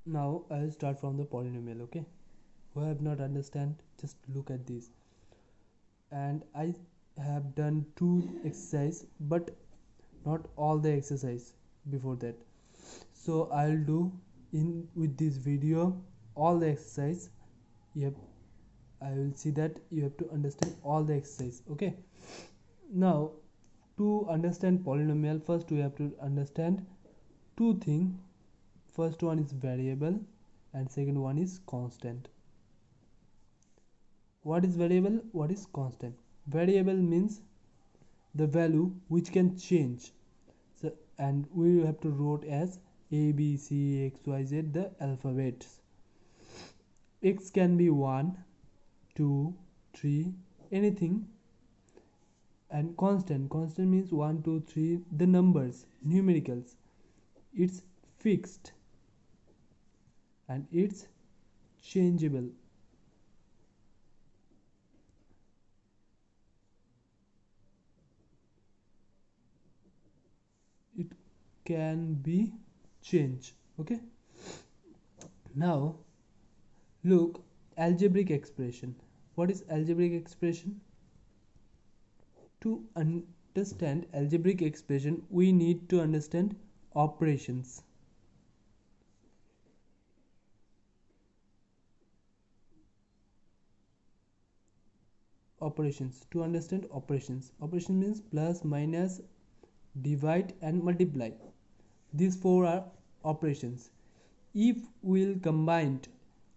Now I'll start from the polynomial. Okay, who have not understand, just look at this. And I have done two exercise, but not all the exercise before that. So I'll do in with this video all the exercise. Yep, I will see that you have to understand all the exercise. Okay, now to understand polynomial, first we have to understand two things. First one is variable and second one is constant. What is variable, what is constant? Variable means the value which can change. So, and we have to write as a b c x y z, the alphabets. X can be 1, 2, 3, anything. And constant means 1, 2, 3, the numbers, numericals. It's fixed and it's changeable. It can be changed. Okay, now look, algebraic expression. What is algebraic expression? To understand algebraic expression, we need to understand operations. To understand operations, operation means plus, minus, divide and multiply. These four are operations. If we'll combine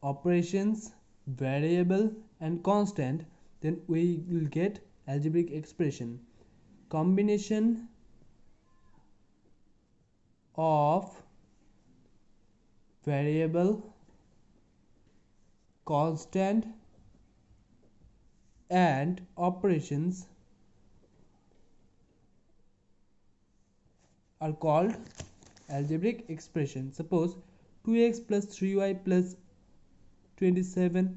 operations, variable and constant, then we will get algebraic expression. Combination of variable, constant and operations are called algebraic expression. Suppose 2x plus 3y plus 27,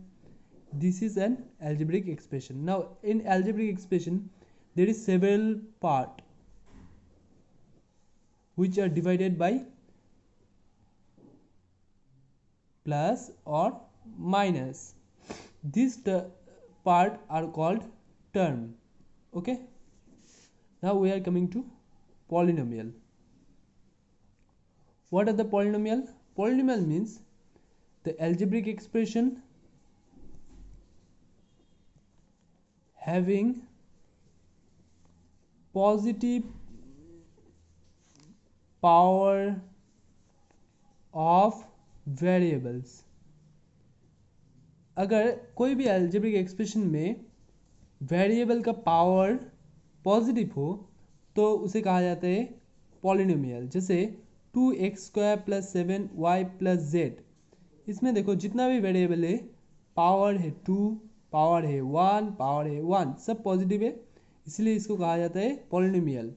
this is an algebraic expression. Now in algebraic expression there is several part which are divided by plus or minus. These part are called term. Okay, now we are coming to polynomial. What are the polynomial? Polynomial means the algebraic expression having positive power of variables. अगर कोई भी algebraic expression में variable का power positive हो तो उसे कहा जाता है पॉलिनोमियल. जैसे 2x² plus 7y plus Z, इसमें देखो जितना भी वेरिएबल है, पावर है 2, पावर है 1, पावर है 1, सब पॉजिटिव है, इसलिए इसको कहा जाता है पॉलिनोमियल.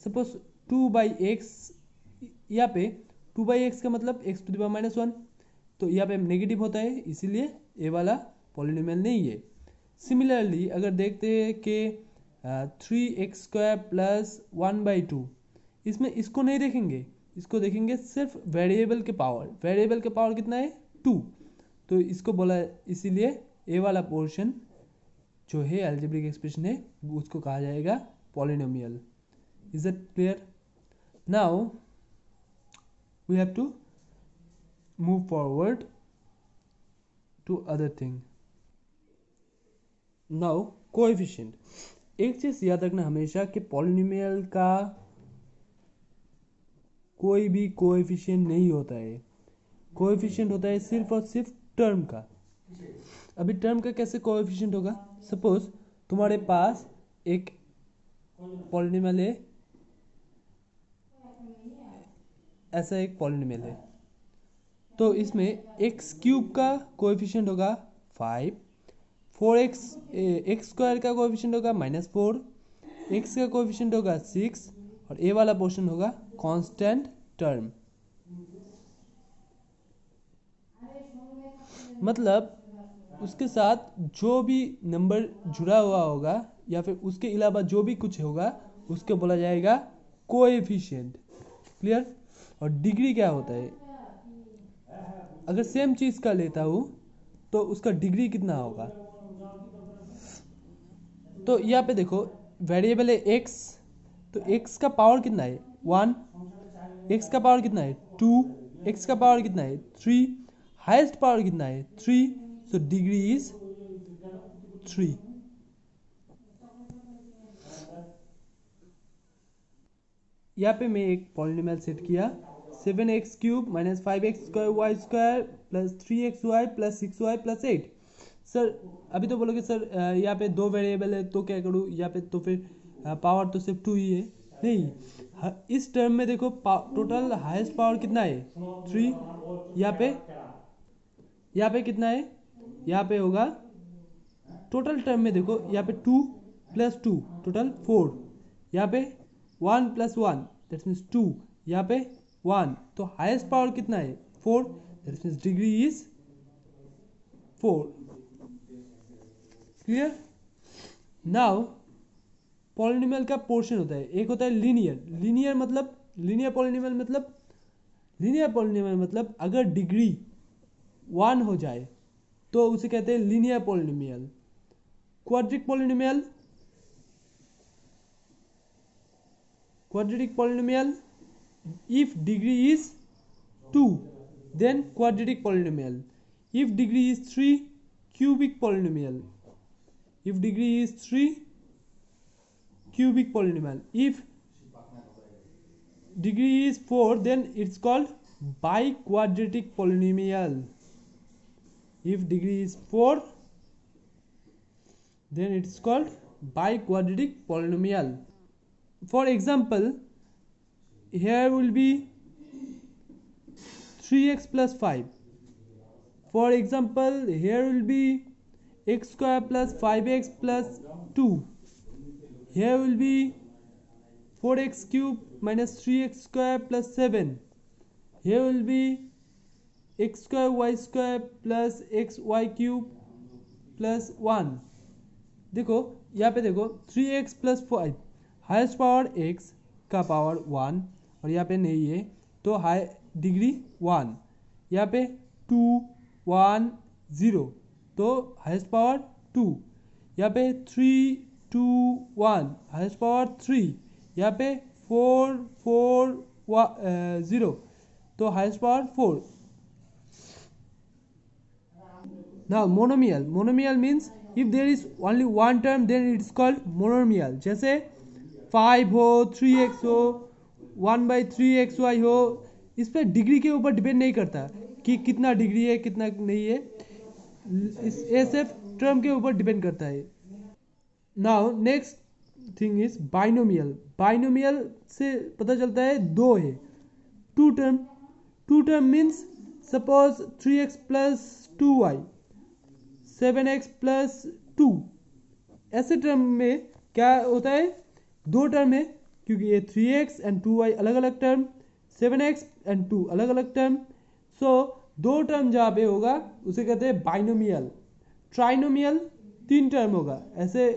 सपोज 2/x, यहाँ पे 2/x का मतलब x⁻⁻1, तो यहाँ पे नेगेटिव होता है, इसीलिए ये वाला पॉलिनोमियल नहीं है. सिमिलरली अगर देखते हैं कि 3x² प्लस 1/2, इसमें इसको नहीं देखेंगे, इसको देखेंगे सिर्फ वेरिएबल के पावर. वेरिएबल के पावर कितना है 2, तो इसको बोला, इसीलिए ए वाला पोर्शन जो है अलजेब्रिक एक्सप्रेशन है उसको कहा जाएगा polynomial. Is it clear? Now we have to move forward to other thing. Now coefficient. एक चीज याद रखना हमेशा कि पॉलिनोमियल का कोई भी कोएफिशिएंट नहीं होता है. कोएफिशिएंट होता है सिर्फ और सिर्फ टर्म का. अभी टर्म का कैसे कोएफिशिएंट होगा? सपोज तुम्हारे पास एक पॉलिनोमियल है, ऐसा एक पॉलिनोमियल है, तो इसमें x³ का कोएफिशिएंट होगा 5, 4x, x² का कोएफिशिएंट होगा -4, x का कोएफिशिएंट होगा 6 और ए वाला पोर्शन होगा कांस्टेंट टर्म. मतलब उसके साथ जो भी नंबर जुड़ा हुआ होगा या फिर उसके अलावा जो भी कुछ होगा उसको बोला जाएगा कोएफिशिएंट. क्लियर? और डिग्री क्या होता है? अगर सेम चीज़ का लेता हूँ तो उसका डिग्री कितना होगा। तो यहाँ पे देखो वेरिएबल है एक्स, तो एक्स का पावर कितना है 1, एक्स का पावर कितना है 2, एक्स का पावर कितना है 3, हाईएस्ट पावर कितना है 3, सो डिग्री इज 3। यहाँ पे मैं एक पॉलिनोमियल सेट किया 7x³ minus 5x² plus 3xy plus 6y plus 8। Sir अभी तो बोलोगे सर यहाँ पे दो वेरिएबल है तो क्या करूँ, यहाँ पे तो फिर पावर तो सिर्फ 2 ही है। नहीं, इस टर्म में देखो टोटल हाईएस्ट पावर कितना है 3, यहाँ पे कितना है, यहाँ पे होगा टोटल टर्म में देखो यहाँ पे 2 प्लस 2 टोटल 4, यहाँ पे 1 प्लस 1 दैट मीन्स 2, यहाँ पे 1, तो हाईएस्ट पावर कितना है 4, that means degree is 4। Clear. Now polynomial का पोर्शन होता है, एक होता है लीनियर। लीनियर पॉलिनोमियल मतलब अगर डिग्री 1 हो जाए तो उसे कहते हैं linear polynomial. Quadratic polynomial if degree is 2 then quadratic polynomial, if degree is 3 cubic polynomial, if degree is 3 cubic polynomial, if degree is 4 then it's called biquadratic polynomial, if degree is 4 then it's called biquadratic polynomial. For example, here will be 3x plus 5. For example, here will be x square plus 5x plus 2. Here will be 4x cube minus 3x square plus 7. Here will be x square y square plus xy cube plus 1. देखो यहाँ पे देखो 3x plus 5 highest power x का power 1 और यहाँ पे नहीं है तो हाई डिग्री 1, यहाँ पे 2 1 0 तो हाईएस्ट पावर 2, यहाँ पे 3 2 1 हाईएस्ट पावर 3, यहाँ पे 4 4 0 तो highest power 4। Now monomial means if there is only one term then it's called monomial। जैसे 5 हो 3x हो 1/3xy हो, इस पर डिग्री के ऊपर डिपेंड नहीं करता कि कितना डिग्री है कितना नहीं है, ये सिर्फ टर्म के ऊपर डिपेंड करता है। Now next thing is binomial. Binomial से पता चलता है दो है, two term means suppose 3x plus 2y 7x plus 2, ऐसे टर्म में क्या होता है दो टर्म है क्योंकि ये 3x एंड 2y अलग अलग टर्म, 7x एंड 2 अलग अलग टर्म, सो दो टर्म जहाँ पे होगा उसे कहते हैं बाइनोमियल। ट्राइनोमियल 3 टर्म होगा, ऐसे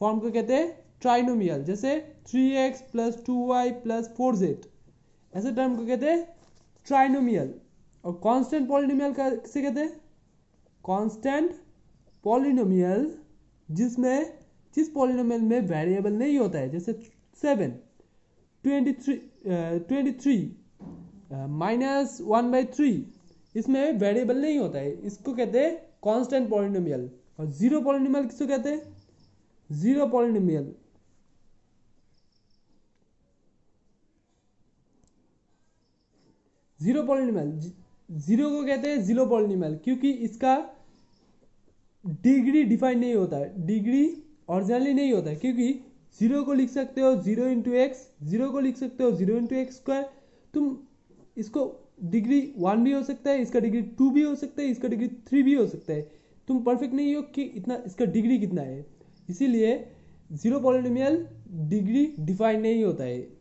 फॉर्म को कहते हैं ट्राइनोमियल। जैसे 3x plus 2y plus 4z, ऐसे टर्म को कहते हैं ट्राइनोमियल। और कांस्टेंट पॉलिनोमियल का किसे कहते हैं, कांस्टेंट पॉलिनोमियल जिस पॉलिनोमियल में वेरिएबल नहीं होता है, जैसे 7 23 माइनस 1/3, इसमें वेरिएबल नहीं होता है, इसको कहते हैं कांस्टेंट पॉलिनोमियल। और जीरो पॉलिनोमियल किसको कहते हैं, जीरो पॉलिनोमियल जीरो को कहते हैं जीरो पॉलिनोमियल क्योंकि इसका डिग्री डिफाइन नहीं होता है, डिग्री ऑरिजिनली नहीं होता है, क्योंकि जीरो को लिख सकते हो 0 इंटू एक्स, जीरो को लिख सकते हो 0 इंटू एक्स स्क्वायर। तुम इसको डिग्री 1 भी हो सकता है, इसका डिग्री 2 भी हो सकता है, इसका डिग्री 3 भी हो सकता है। तुम परफेक्ट नहीं हो कि इतना इसका डिग्री कितना है, इसीलिए जीरो पॉलिनोमियल डिग्री डिफाइन नहीं होता है।